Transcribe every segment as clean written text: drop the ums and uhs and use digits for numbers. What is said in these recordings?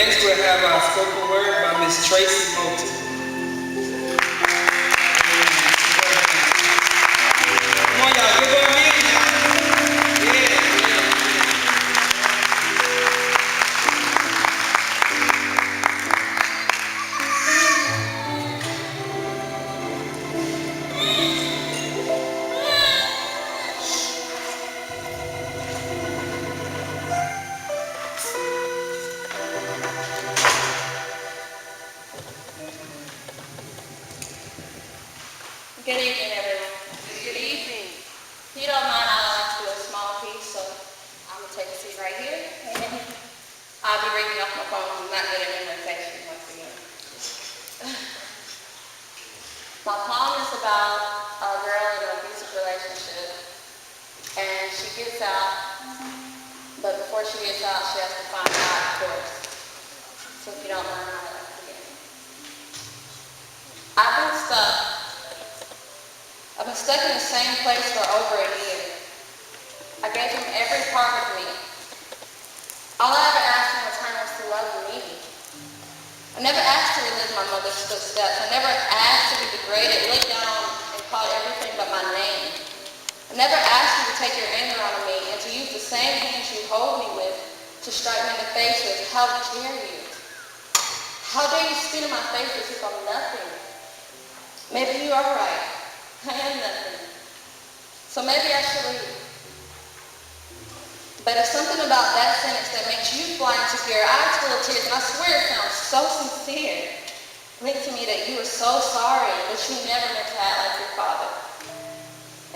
Next we'll have our spoken word by Miss Tracie Moten. Come on, y'all, give her a hand. Good evening, everyone. Good evening. If you don't mind, I'd like to do a small piece, so I'm going to take a seat right here. And I'll be reading off my phone. I'm not good at memorization once again. My poem is about a girl in an abusive relationship, and she gets out, but before she gets out, she has to find God, of course. So if you don't mind, I'd like to begin. I've been stuck in the same place for over a year. I gave him every part of me. All I ever asked in return was to love me. I never asked to relive my mother's footsteps. I never asked to be degraded, looked down on, and called everything but my name. I never asked you to take your anger out of me and to use the same hands you hold me with to strike me in the face with. How dare you? How dare you spit in my face as if I'm nothing? Maybe you are right. I am nothing. So maybe I should leave. But it's something about that sentence that makes you fly into your eyes full of tears, and I swear it sounds so sincere. Link to me that you were so sorry that you never meant to act like your father.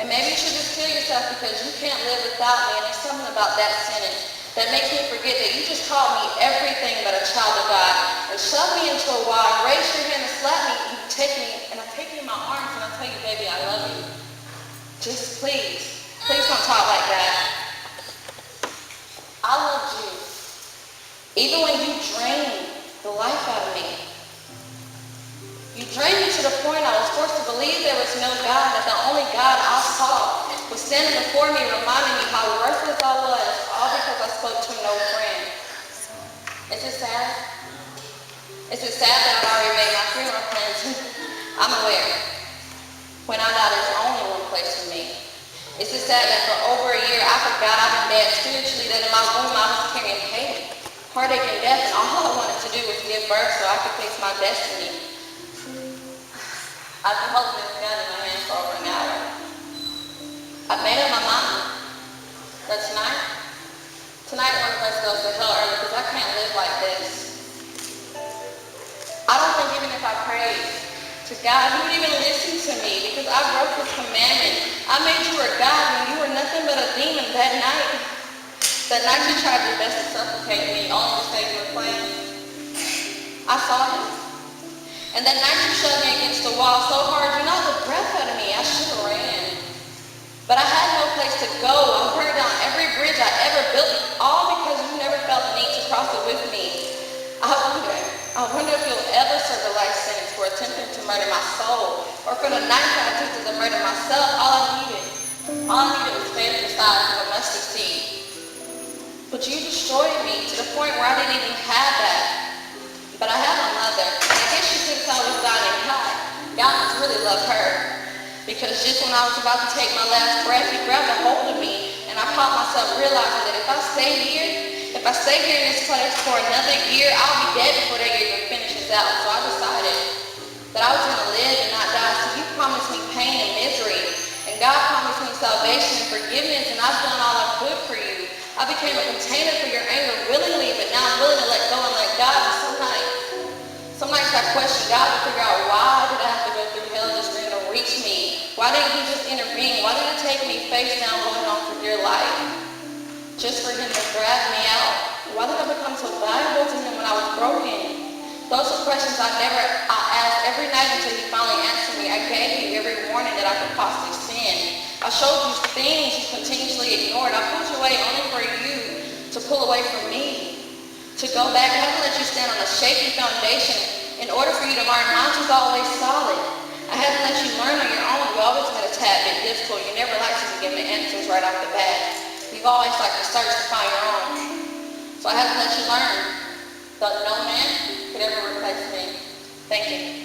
And maybe you should just kill yourself because you can't live without me, and there's something about that sentence that makes me forget that you just taught me everything but a child of God, and shoved me into a wall, and raised your hand and slapped me, and you take me, and I take you in my arms, and I tell you, baby, I love you. Just please don't talk like that. I loved you, even when you drained the life out of me. You drained me to the point I was forced to believe there was no God, that the only God I saw was standing before me, reminding me how worthless I was, all because I spoke to no friend. Is it sad? Is it sad that I've already made my funeral plans? I'm aware. When I die, there's only one place for me. Is it sad that for over a year I forgot I've been dead spiritually, that in my womb I was carrying pain, heartache, and death, and all I wanted to do was give birth so I could face my destiny? I've been holding this gun in my hand for over an hour. I've made up my mind that tonight one of us goes to hell early because I can't live like this. I don't think even if I prayed to God, he would even listen to me because I broke his commandment. I made you a God when you were nothing but a demon that night. That night you tried your best to supplicate me, only to say you were playing. I saw him. And that night you shoved me against the wall so hard you knocked the breath out of me. I should have ran. But I had no place to go. I burned down every bridge I ever built, all because you never felt the need to cross it with me. I wonder if you'll ever serve a life sentence for attempting to murder my soul, or for the night I attempted to murder myself. All I needed was faith the size of a mustard seed. But you destroyed me to the point where I didn't even have that. But I have my mother, and I guess she thinks I was dying in God. God must really love her. Because just when I was about to take my last breath, he grabbed a hold of me, and I caught myself realizing that if I stay here in this place for another year, I'll be dead before that year even finishes out. So I decided that I was going to live and not die. So you promised me pain and misery, and God promised me salvation and forgiveness, and I've done all I could for you. I became a container for your anger willingly, but now I'm willing to let go and let God. And some nights I question God to figure out why did I have to go through hell just for him to reach me? Why didn't he just intervene? Why did it take me face down going on for dear life? Just for him to grab me out? Why did I become so valuable to him when I was broken? Those are questions I asked every night until he finally answered me. I gave you every warning that I could possibly sin. I showed you things you continuously ignored. I pulled you away only for you to pull away from me. To go back, I haven't let you stand on a shaky foundation in order for you to learn. Mine was always solid. I haven't let you learn on your own. You've always been a tad bit difficult. You never liked to give me answers right off the bat. You've always liked to search to find your own. So I haven't let you learn. So no man could ever replace me. Thank you.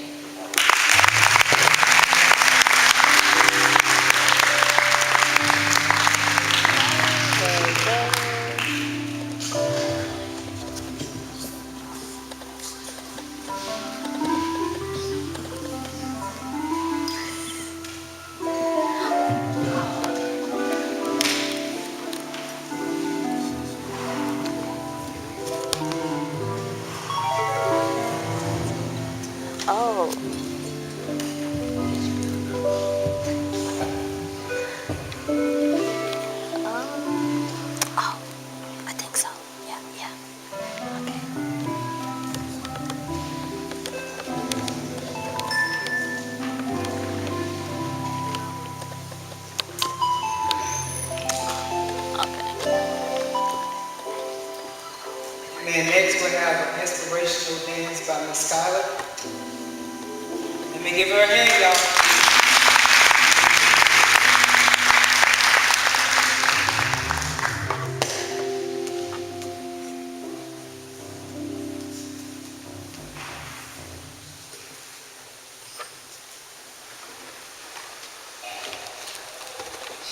Oh. Oh, I think so. Yeah. Okay. And next we have an inspirational dance by Miss Skylar. Let me give her a hand, y'all.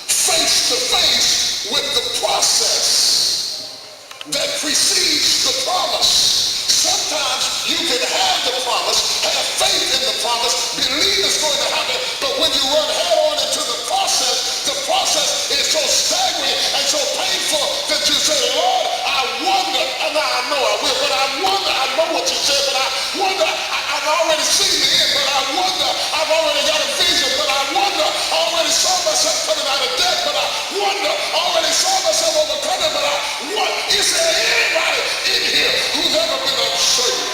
Face to face with the process that precedes the promise. Sometimes you can have the promise, have faith in the promise, believe it's going to happen, but when you run head on into the process is so staggering and so painful that you say, Lord, I wonder, and I know I will, but I wonder, I know what you said, but I wonder, I've already seen the end, but I wonder, I've already got a vision, but I wonder, I already saw myself coming out of debt, but I wonder, I already saw myself overcoming, but I wonder, is there anybody in here who's ever been uncertain?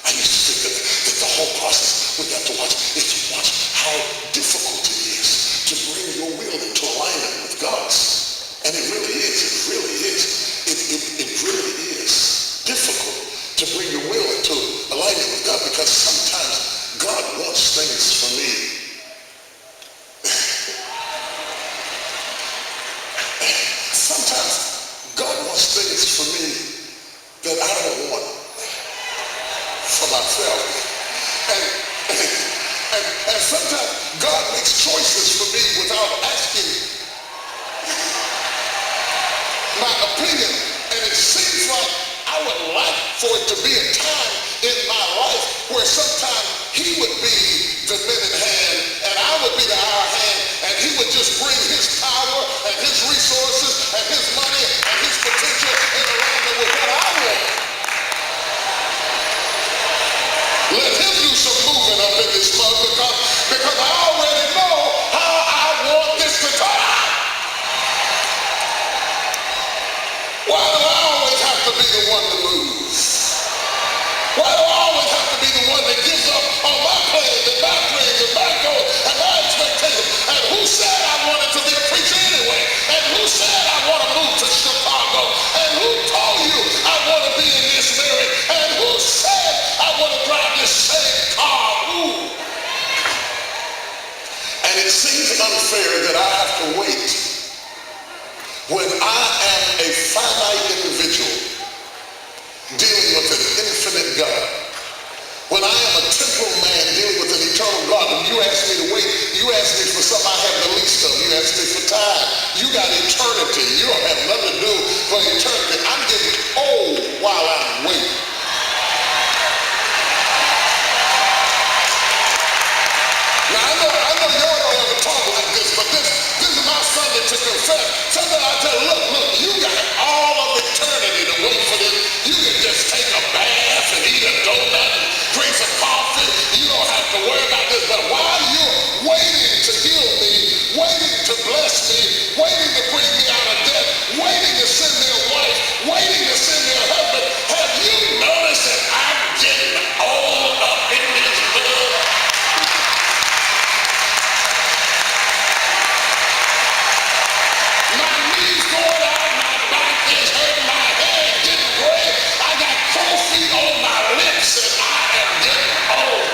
I used to think that the whole process we got to watch is to watch how difficult it is to bring your will into alignment with God's. And it really is. It really is. It really is difficult to bring your will into alignment with God, because sometimes God wants things for me. Sometimes God wants things for me that I don't want for myself. And sometimes God makes choices for me without asking my opinion. And it seems like I would like for it to be a time in my life where sometimes he would be the minute hand and I would be the hour hand, and he would just bring his power and his resources and his money and his potential in alignment with what I want. Let him do some moving up in this mug, because I already know how I want this to turn out. Why do I always have to be the one to lose? Why do I always have to be the one that gives up on my plans and my dreams and my goals and my expectations? And who said I wanted to be a preacher anyway? And who said I want to move to Chicago? And who told you I want to be in this marriage? And who said I want to drive this same car? Who? And it seems unfair that I have to wait when I am a finite individual dealing with an infinite God. When I am a temporal man dealing with an eternal God, and you ask me to wait, you ask me for something I have the least of, you ask me for time. You got eternity. You don't have nothing to do for eternity. I'm getting old while I'm waiting. Now I know y'all don't ever talk like this, but this is my Sunday to confess. Something I tell, look, you got all of eternity to wait for this. You can just take a bath and eat a donut and drink some coffee. You don't have to worry about this. But while you're waiting to heal me, waiting to bless me, waiting to bring me out of debt, waiting to send me a wife, waiting to send me a husband, have you noticed that I'm getting old up in this blood? My knees going out, my back is hurting, my hair is getting gray, I got cold feet on my lips, and I am getting old.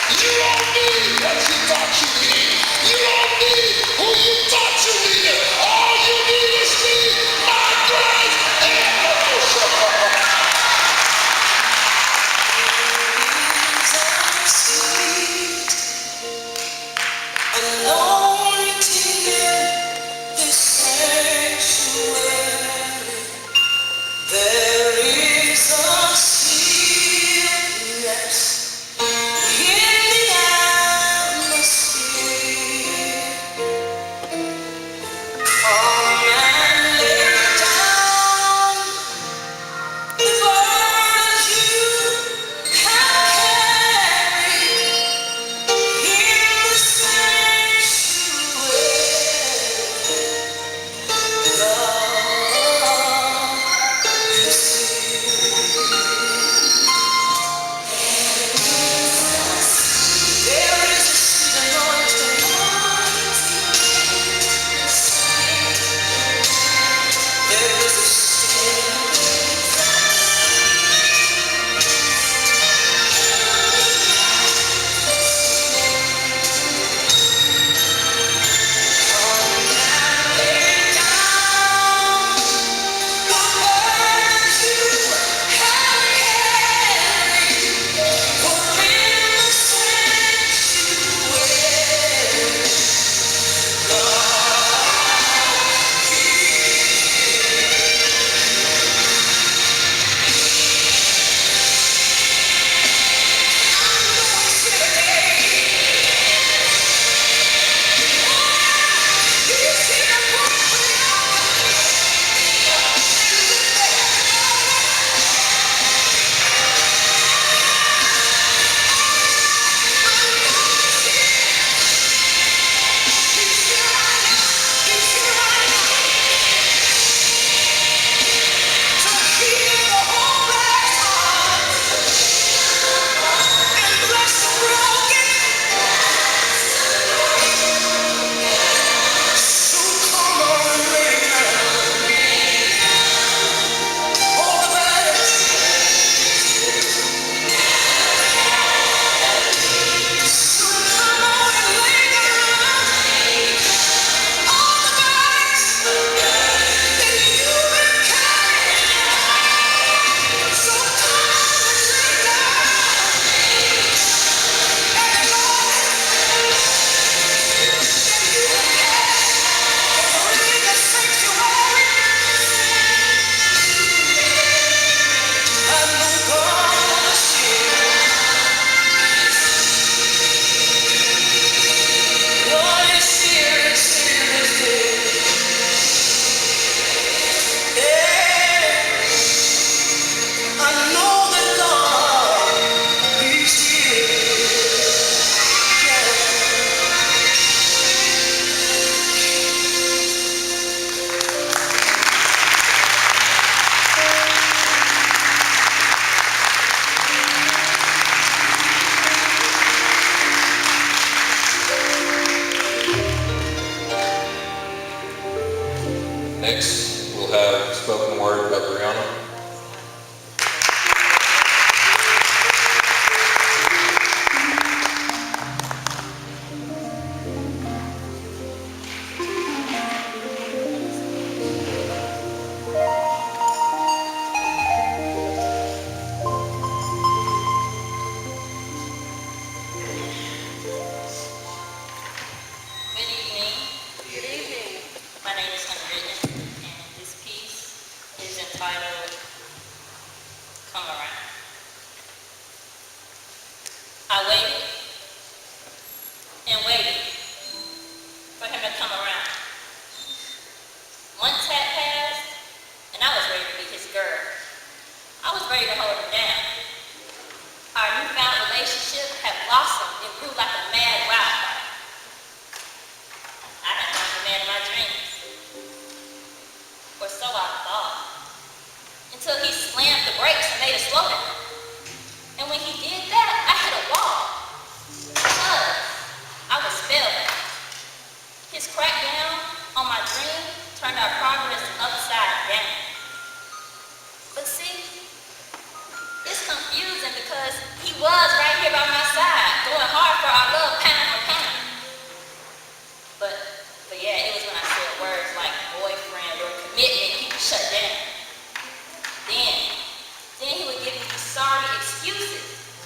You don't need what you thought you needed. You don't need who you thought you needed. All you need is me, my grace, and the Anointing in this sanctuary, there is a stillness in the atmosphere.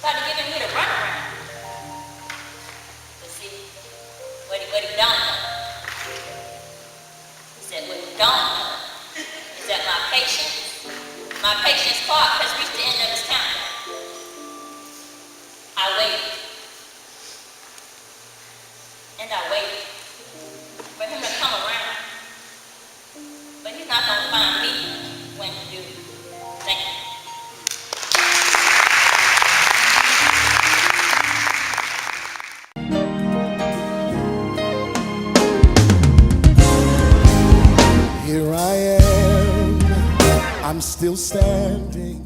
started giving me the runaround. But see, what he don't know. He said, what he don't know is that my patience clock has reached the end of its countdown. I waited. And I waited for him to come around. But he's not going to find me when to do it. Thank you. Here I am, I'm still standing